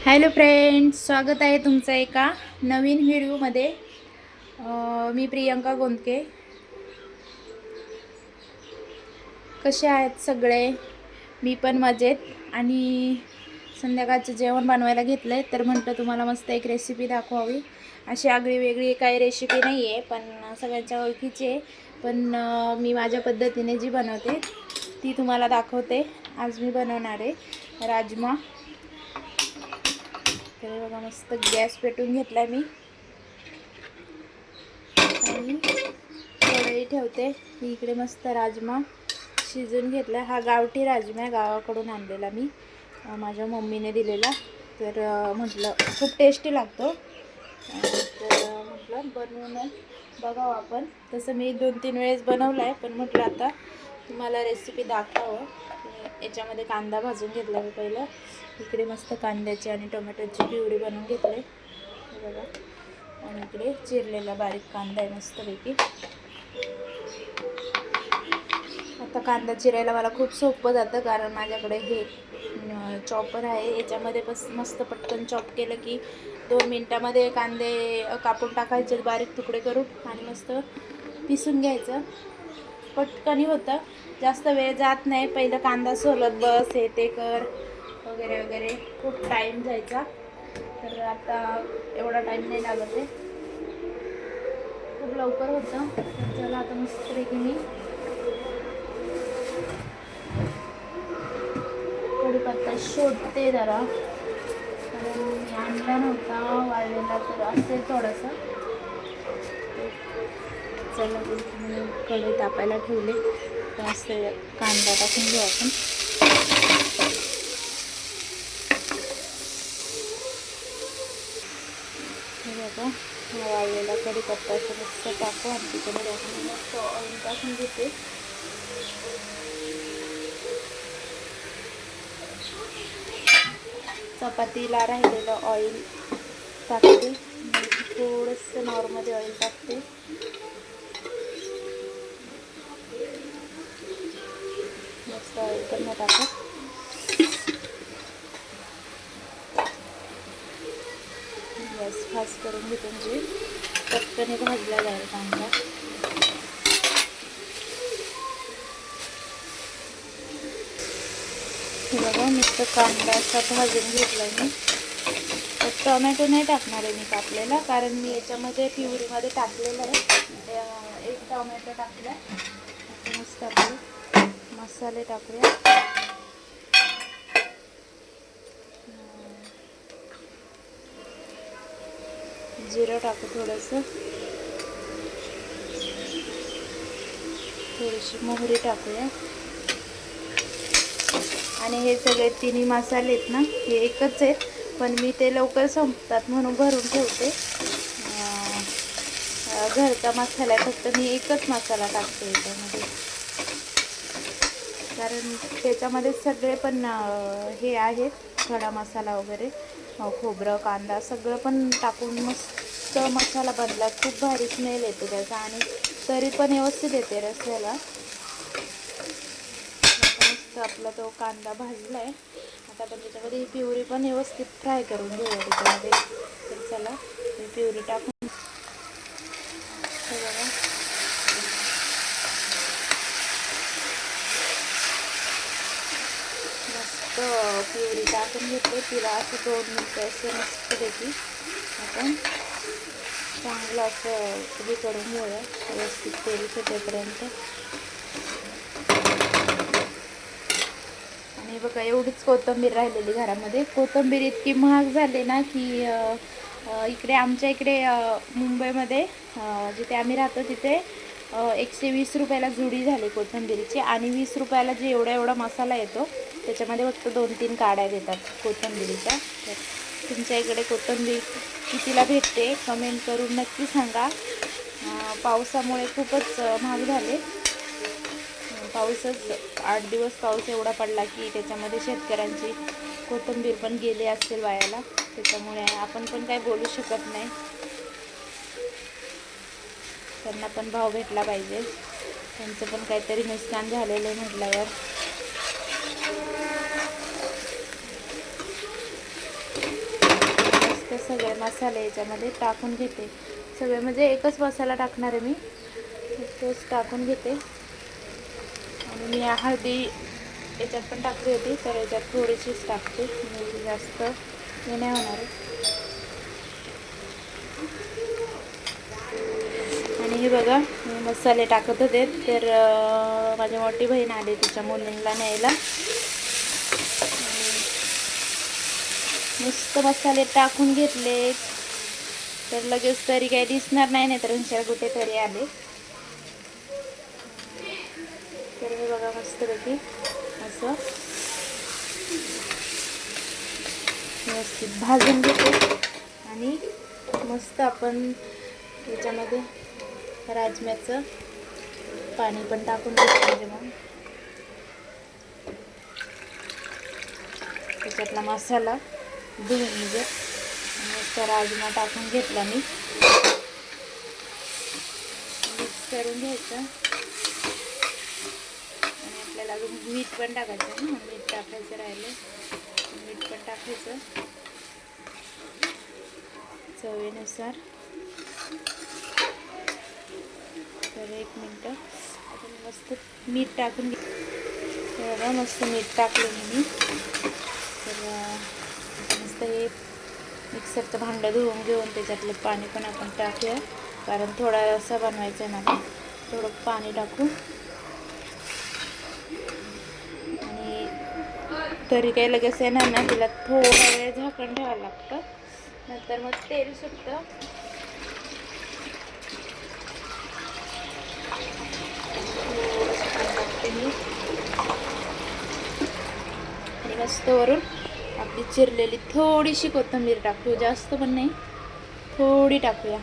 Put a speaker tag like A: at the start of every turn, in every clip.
A: Hello friends, स्वागत आहे तुमचं एका नवीन व्हिडिओमध्ये। मी प्रियंका गोंदके। कसे आहेत सगळे? मी पण मजेत। आणि संध्याकाळचं जेवण बनवायला घेतलंय, तर म्हटलं तुम्हाला मस्त एक रेसिपी दाखवावी। अशी आगळी वेगळी काही रेसिपी नाही आहे, पण सगळ्यांच्या ओळखीची आहे। पण मी माझ्या पद्धतीने जी बनवते ती तुम्हाला दाखवते। आज मी बनवणार आहे राजमा। तर बघा, मस्त गॅस पेटून घेतलाय मी आणि कढई ठेवते। इकडे मस्त राजमा शिजून घेतला। हा गावठी राजमा आहे, गावाकडून आणलेला मी, माझ्या मम्मीने दिलेला। तर म्हटलं खूप टेस्टी लागतो, तर म्हटलं बनवून बघावं आपण। तसं मी 2-3 वेळेस बनवला आहे, पण म्हटलं आता तुम्हाला रेसिपी दाखवावं। याच्यामध्ये कांदा भाजून घेतला मी पहिलं। इकडे मस्त कांद्याची आणि टोमॅटोची प्युरी बनवून घेतली बघा। आणि इकडे चिरलेला बारीक कांदा आहे मस्तपैकी। आता कांदा चिरायला मला खूप सोपं जातं, कारण माझ्याकडे हे चॉपर आहे। याच्यामध्ये बस मस्त पटकन चॉप केलं की 2 मिनटामध्ये कांदे कापून टाकायचे बारीक तुकडे करून, आणि मस्त पिसून घ्यायचं। पटकन होतं, जास्त वेळ जात नाही। पहिलं कांदा सोलत बस, हे ते कर वगैरे वगैरे, खूप टाईम जायचा। तर आता एवढा टाईम नाही लागत आहे, खूप लवकर होतं। तर चला आता मस्तपैकी मी कढीपत्ता शोधते जरा, कारण मी आणला नव्हता वाळलेला, तर असेल थोडंसं। चला मी कढई तापायला ठेवले, तर असं कांदा टाकून घेऊ आपण। हे बघा, वाळलेला कढीपत्ता मस्त टाकू आणि तिकडे टाकून मस्त ऑइल टाकून घेते। चपातीला राहिलेलं ऑइल टाकते, थोडंसं नॉर्मली ऑइल टाकते। मस्त ऑइल पण नाही टाकत, गॅस फास्ट करून घेते, म्हणजे पटकन भाजला जाईल कांदा। हे बघा, मस्त कांदा असा भाजून घेतला मी। तर टोमॅटो नाही टाकणार आहे मी कापलेला, कारण मी याच्यामध्ये प्युरीमध्ये टाकलेलं आहे। 1 टोमॅटो टाकला। आता मस्त आपले मसाले टाकूया। जिरं टाकू थोडंसं, थोडीशी मोहरी टाकूया। आणि हे सगळे तिन्ही मसाले आहेत ना, हे एकच आहेत, पण मी ते लवकर संपतात म्हणून भरून ठेवते। घरचा मसाला आहे, फक्त मी एकच मसाला टाकते याच्यामध्ये, कारण त्याच्यामध्ये सगळे पण हे आहेत, खडा मसाला वगैरे, खोबरं, कांदा सगळं पण टाकून मस्त मसाला बनला। खूप भारी स्मेल येतो त्याचा, आणि तरी पण व्यवस्थित येते रस्स्याला। मस्त आपला तो कांदा भाजला आहे। आता आपण त्याच्यामध्ये ही प्युरी पण व्यवस्थित फ्राय करून घेऊया त्याच्यामध्ये। तर चला ही प्युरी टाकून बघा, मस्त प्युरी टाकून घेतली। तिला असं 2 मिनटं असं मस्तपैकी आपण चांगलं असं हे करून घेऊया, व्यवस्थित तेल सुटेपर्यंत। आणि बघा, एवढीच कोथिंबीर राहिलेली घरामध्ये। कोथिंबीर इतकी महाग झाली ना, की इकडे आमच्या इकडे मुंबईमध्ये जिथे आम्ही राहतो तिथे 120 रुपयाला जुडी झाली कोथिंबीरची, आणि 20 रुपयाला जे एवढा मसाला येतो त्याच्यामध्ये फक्त 2-3 काड्या देतात कोथिंबीरीच्या। तर तुमच्या इकडे कोथिंबीर कितीला भेटते कमेंट करून नक्की सांगा। पावसामुळे खूपच महाग झाले। पाऊसच 8 दिवस पाऊस एवढा पडला की त्याच्यामध्ये शेतकऱ्यांची कोथिंबीर पण गेली असेल वायाला, त्याच्यामुळे आपण पण काही बोलू शकत नाही। त्यांना पण भाव भेटला पाहिजे, त्यांचं पण काहीतरी नुकसान झालेलं आहे म्हटल्यावर। मस्त सगळे मसाले याच्यामध्ये टाकून घेते. सगळे म्हणजे एकच मसाला टाकणार आहे मी, तोच टाकून घेते. आणि मी हळदी याच्यात पण टाकली होती, तर याच्यात थोडीशीच टाकते, म्हणजे जास्त हे नाही होणार आहे. आणि हे बघा मी मसाले टाकत होते, तर माझी मोठी बहीण आली तिच्या मुलींना न्यायला. मस्त मसाले टाकून घेतले, तर लगेच तरी काही दिसणार नाही, नाही तर हुशार कुठेतरी आले. तर हे बघा मस्तपैकी असं व्यवस्थित भाजून घेते. आणि मस्त आपण याच्यामध्ये राजम्याचं पाणी पण टाकून घेतो, म्हणजे मग त्याच्यातला मसाला धुवून म्हणजे मस्त राजमा टाकून घेतला मी, मिक्स करून घ्यायचं. आणि आपल्याला अजून मीठ पण टाकायचं, मीठ टाकायचं राहिलं, मीठ पण टाकायचं चवीनुसार. तर 1 मिनटं आपण मस्त मीठ टाकून बघा, मस्त मीठ टाकलं मी. तर मस्त हे मिक्सरचं भांडं धुवून घेऊन त्याच्यातलं पाणी पण आपण टाकूया, कारण थोडा रस्सा बनवायचा आहे मला. थोडं पाणी टाकू. आणि तरी काही लगेच येणार नाही, तिला थोडा वेळ झाकण ठेवायला लागतं, नंतर मग तेल सुटतं. टाकते मी. आणि मस्त वरून आपली चिरलेली थोडीशी कोथिंबीर टाकू, जास्त पण नाही, थोडी टाकूया.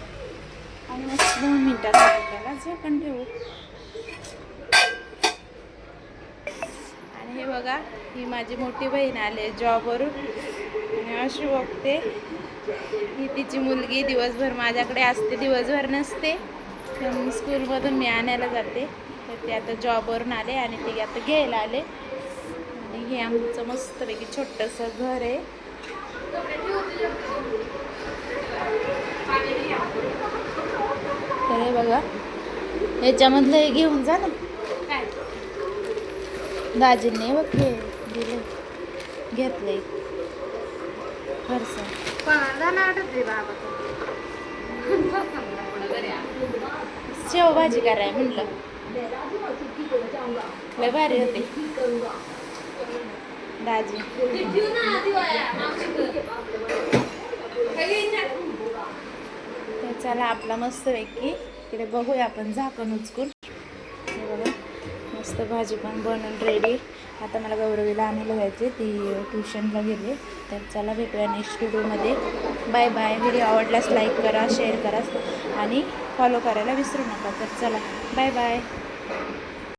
A: आणि मस्त 2 मिनिटात त्याला झाकण ठेवू. आणि हे बघा, ही माझी मोठी बहीण आले जॉबवरून, आणि अशी बघते ही तिची मुलगी दिवसभर माझ्याकडे असते, दिवसभर नसते. पण स्कूलमधून मी आणायला जाते, तर ते आता जॉबवरून आले आणि ते आता घ्यायला आले. आणि हे आमचं मस्तपैकी छोटंसं घर आहे. तर हे बघा, याच्यामधलं हे घेऊन जा ना, दाजींनी बघ हे दिलं, घेतलंय फरसा. शेव भाजी कराय म्हणलं, लय भारी होते दाजी. तर चला आपला मस्तपैकी इकडे बघूया आपण झाकण उचकून. हे बघा मस्त भाजी पण बनवून रेडी. आता मला गौरवीला आणायला जायचे, ती ट्युशनला गेले. तर चला भेटूया नेक्स्ट व्हिडिओमध्ये. Bye bye. व्हिडिओ आवडल्यास लाईक करा, शेअर करा आणि फॉलो करायला विसरू नका. तर चला बाय बाय.